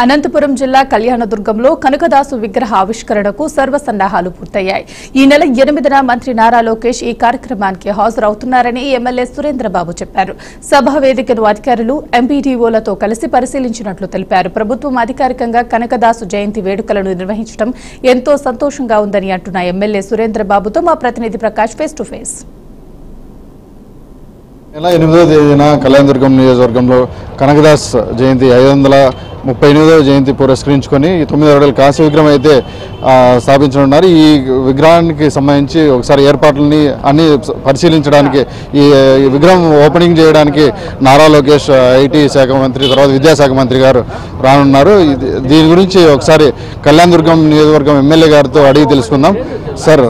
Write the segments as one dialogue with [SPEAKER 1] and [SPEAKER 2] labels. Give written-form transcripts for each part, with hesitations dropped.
[SPEAKER 1] అనంతపురం జిల్లా కళ్యాణదుర్గంలో కనకదాసు విగ్రహ ఆవిష్కరణకు సర్వసన్నాహాలు పూర్తయ్యాయి. ఈ నెల 8న మంత్రి నారా లోకేష్ ఈ కార్యక్రమానికి హాజరవుతున్నారని ఎమ్మెల్యే సురేంద్రబాబు చెప్పారు. సభా వేదికను అధికారులు ఎంపీడీఓలతో కలిసి పరిశీలించినట్లు తెలిపారు. ప్రభుత్వం అధికారికంగా కనకదాసు జయంతి వేడుకలను నిర్వహించడం ఎంతో సంతోషంగా ఉందని అంటున్న ఎమ్మెల్యే సురేంద్రబాబుతో మా ప్రతినిధి ప్రకాష్ ఫేస్ టు ఫేస్.
[SPEAKER 2] నెల 8వ తేదీన కళ్యాణదుర్గం నియోజకవర్గంలో కనకదాస్ జయంతి 538వ జయంతి పురస్కరించుకొని 9 అడుగుల కాంస్య విగ్రహం అయితే స్థాపించనున్నారు. ఈ విగ్రహానికి సంబంధించి ఒకసారి ఏర్పాట్లని అన్ని పరిశీలించడానికి ఈ విగ్రహం ఓపెనింగ్ చేయడానికి నారా లోకేష్ ఐటీ శాఖ మంత్రి తర్వాత విద్యాశాఖ మంత్రి గారు రానున్నారు. దీని గురించి ఒకసారి కళ్యాణదుర్గం నియోజకవర్గం ఎమ్మెల్యే గారితో అడిగి తెలుసుకుందాం. సార్,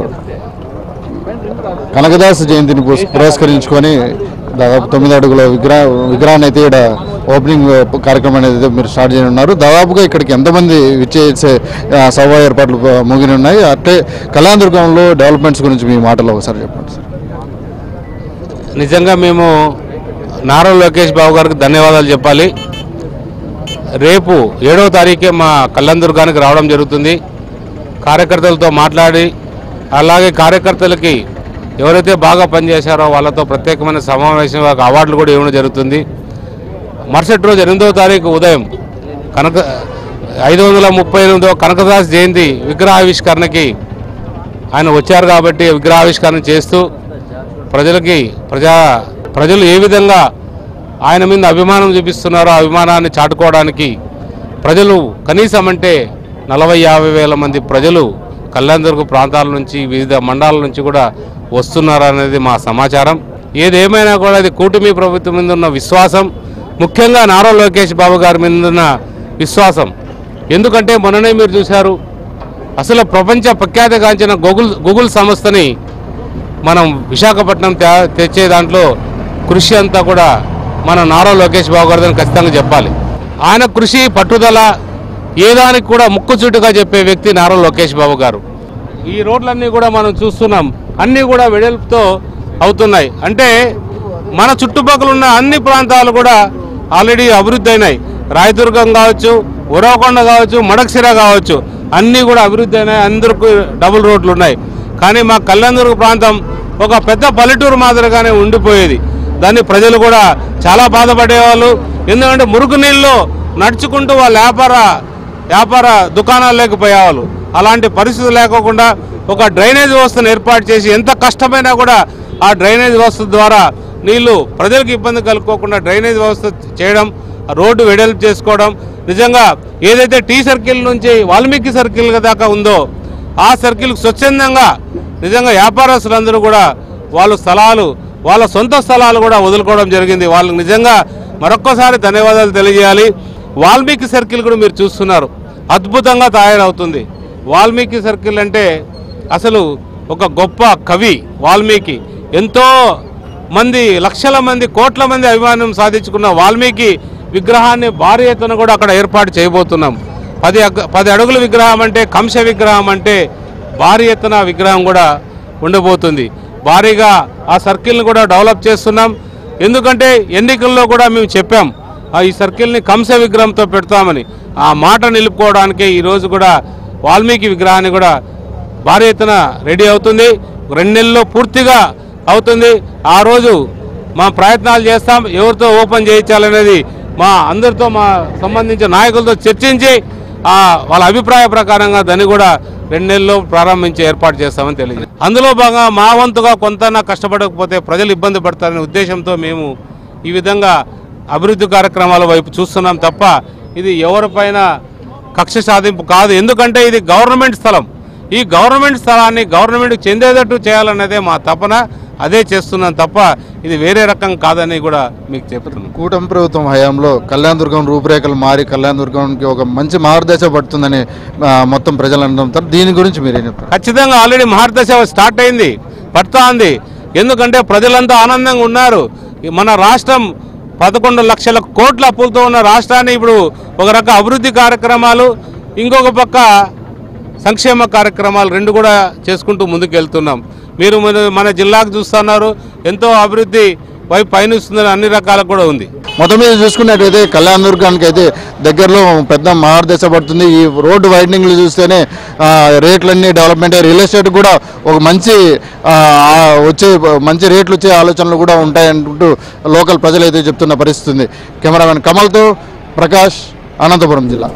[SPEAKER 2] కనకదాస్ జయంతిని పురస్కరించుకొని దాదాపు 9 అడుగుల విగ్రహాన్ని అయితే ఇక్కడ ఓపెనింగ్ కార్యక్రమం అనేది మీరు స్టార్ట్ చేయనున్నారు. దాదాపుగా ఇక్కడికి ఎంతమంది విచ్చేసే సభ ఏర్పాట్లు ముగిని ఉన్నాయి? అంటే కళ్యాణదుర్గంలో డెవలప్మెంట్స్ గురించి మీ మాటలో ఒకసారి చెప్పండి సార్.
[SPEAKER 3] నిజంగా మేము నారా లోకేష్ బాబు గారికి ధన్యవాదాలు చెప్పాలి. రేపు 7వ తారీఖే మా కళ్యాణదుర్గానికి రావడం జరుగుతుంది. కార్యకర్తలతో మాట్లాడి అలాగే కార్యకర్తలకి ఎవరైతే బాగా పనిచేశారో వాళ్ళతో ప్రత్యేకమైన సమావేశం అవార్డులు కూడా ఇవ్వడం జరుగుతుంది. మరుసటి రోజు 8వ తారీఖు ఉదయం 538వ కనకదాస్ జయంతి విగ్రహావిష్కరణకి ఆయన వచ్చారు కాబట్టి విగ్రహావిష్కరణ చేస్తూ ప్రజలు ఏ విధంగా ఆయన మీద అభిమానం చూపిస్తున్నారో ఆ అభిమానాన్ని చాటుకోవడానికి ప్రజలు కనీసం అంటే 40-50 వేల మంది ప్రజలు కళ్యాణదుర్గ ప్రాంతాల నుంచి వివిధ మండలాల నుంచి కూడా వస్తున్నారనేది మా సమాచారం. ఏదేమైనా కూడా ఇది కూటమి ప్రభుత్వం మీద ఉన్న విశ్వాసం, ముఖ్యంగా నారా లోకేష్ బాబు గారి మీద ఉన్న విశ్వాసం. ఎందుకంటే మొన్ననే మీరు చూశారు, అసలు ప్రపంచ ప్రఖ్యాతిగాంచిన గూగుల్ సంస్థని మనం విశాఖపట్నం తెచ్చే దాంట్లో కృషి అంతా కూడా మన నారా లోకేష్ బాబు గారిని ఖచ్చితంగా చెప్పాలి. ఆయన కృషి పట్టుదల ఏదానికి కూడా ముక్కుచుట్టుగా చెప్పే వ్యక్తి నారా లోకేష్ బాబు గారు. ఈ రోడ్లన్నీ కూడా మనం చూస్తున్నాం, అన్నీ కూడా వెడల్పుతో అవుతున్నాయి. అంటే మన చుట్టుపక్కల ఉన్న అన్ని ప్రాంతాలు కూడా ఆల్రెడీ అభివృద్ధి అయినాయి. రాయదుర్గం కావచ్చు, ఉరవకొండ కావచ్చు, మడకశిర కావచ్చు, అన్నీ కూడా అభివృద్ధి అయినాయి. అందరికీ డబుల్ రోడ్లు ఉన్నాయి. కానీ మా కళ్యాణదుర్గ ప్రాంతం ఒక పెద్ద పల్లెటూరు మాదిరిగానే ఉండిపోయేది. దాన్ని ప్రజలు కూడా చాలా బాధపడేవాళ్ళు. ఎందుకంటే మురుగు నీళ్ళు నడుచుకుంటూ వాళ్ళ వ్యాపార దుకాణాలు లేకపోయేవాళ్ళు. అలాంటి పరిస్థితులు లేకోకుండా ఒక డ్రైనేజ్ వ్యవస్థను ఏర్పాటు చేసి ఎంత కష్టమైనా కూడా ఆ డ్రైనేజ్ వ్యవస్థ ద్వారా నీళ్లు ప్రజలకు ఇబ్బంది కలుక్కోకుండా డ్రైనేజ్ వ్యవస్థ చేయడం, రోడ్డు వెడల్పు చేసుకోవడం, నిజంగా ఏదైతే టీ సర్కిల్ నుంచి వాల్మీకి సర్కిల్ దాకా ఉందో ఆ సర్కిల్కి స్వచ్ఛందంగా నిజంగా వ్యాపారస్తులందరూ కూడా వాళ్ళ సొంత స్థలాలు కూడా వదులుకోవడం జరిగింది. వాళ్ళకి నిజంగా మరొక్కసారి ధన్యవాదాలు తెలియజేయాలి. వాల్మీకి సర్కిల్ కూడా మీరు చూస్తున్నారు, అద్భుతంగా తయారవుతుంది. వాల్మీకి సర్కిల్ అంటే అసలు ఒక గొప్ప కవి వాల్మీకి, ఎంతో మంది లక్షల మంది కోట్ల మంది అభిమానం సాధించుకున్న వాల్మీకి విగ్రహాన్ని భారీ ఎత్తున కూడా అక్కడ ఏర్పాటు చేయబోతున్నాం. 10 అడుగుల విగ్రహం అంటే కంశ విగ్రహం అంటే భారీ ఎత్తున విగ్రహం కూడా ఉండబోతుంది. భారీగా ఆ సర్కిల్ని కూడా డెవలప్ చేస్తున్నాం. ఎందుకంటే ఎన్నికల్లో కూడా మేము చెప్పాం ఈ సర్కిల్ని కంశ విగ్రహంతో పెడతామని. ఆ మాట నిలుపుకోవడానికి ఈరోజు కూడా వాల్మీకి విగ్రహాన్ని కూడా భారీ ఎత్తున రెడీ అవుతుంది. 2 నెలల్లో పూర్తిగా అవుతుంది. ఆ రోజు మా ప్రయత్నాలు చేస్తాం. ఎవరితో ఓపెన్ చేయించాలనేది మా అందరితో మా సంబంధించిన నాయకులతో చర్చించి వాళ్ళ అభిప్రాయ ప్రకారంగా దాన్ని కూడా 2 నెలల్లో ప్రారంభించి ఏర్పాటు చేస్తామని తెలియదు. అందులో భాగంగా మా వంతుగా కొంత కష్టపడకపోతే ప్రజలు ఇబ్బంది పడతారనే ఉద్దేశంతో మేము ఈ విధంగా అభివృద్ధి కార్యక్రమాల వైపు చూస్తున్నాం తప్ప ఇది ఎవరిపైన కక్ష సాధింపు కాదు. ఎందుకంటే ఇది గవర్నమెంట్ స్థలం. ఈ గవర్నమెంట్ స్థలాన్ని గవర్నమెంట్కి చెందేటట్టు చేయాలన్నదే మా తపన. అదే చేస్తున్నాం తప్ప ఇది వేరే రకం కాదని కూడా మీకు చెప్తున్నాను.
[SPEAKER 2] కూటమి ప్రభుత్వం హయాంలో కళ్యాణదుర్గం రూపురేఖలు మారి కళ్యాణదుర్గంకి ఒక మంచి మార్గదశ పడుతుందని మొత్తం ప్రజలు అంటారు. దీని గురించి మీరేం చెప్తారు?
[SPEAKER 3] ఖచ్చితంగా ఆల్రెడీ మార్గదశ స్టార్ట్ అయింది, పడుతూ ఉంది. ఎందుకంటే ప్రజలంతా ఆనందంగా ఉన్నారు. మన రాష్ట్రం 11 లక్షల కోట్ల అప్పులతో ఉన్న రాష్ట్రాన్ని ఇప్పుడు ఒక రకం అభివృద్ధి కార్యక్రమాలు, ఇంకొక పక్క సంక్షేమ కార్యక్రమాలు 2 కూడా చేసుకుంటూ ముందుకు వెళ్తున్నాం. మీరు మన జిల్లాకు చూస్తున్నారు, ఎంతో అభివృద్ధి వైపు పయనిస్తుందని అన్ని రకాలకు కూడా ఉంది.
[SPEAKER 2] మొత్తం మీద చూసుకున్నట్టయితే కళ్యాణదుర్గానికి అయితే దగ్గరలో పెద్ద మార్గదశ పడుతుంది. ఈ రోడ్డు వైడనింగ్లు చూస్తేనే రేట్లన్నీ డెవలప్మెంట్ రియల్ ఎస్టేట్ కూడా ఒక మంచి మంచి రేట్లు వచ్చే ఆలోచనలు కూడా ఉంటాయంటూ లోకల్ ప్రజలు అయితే చెప్తున్న పరిస్థితి ఉంది. కెమెరామెన్ కమల్తో ప్రకాష్, అనంతపురం జిల్లా.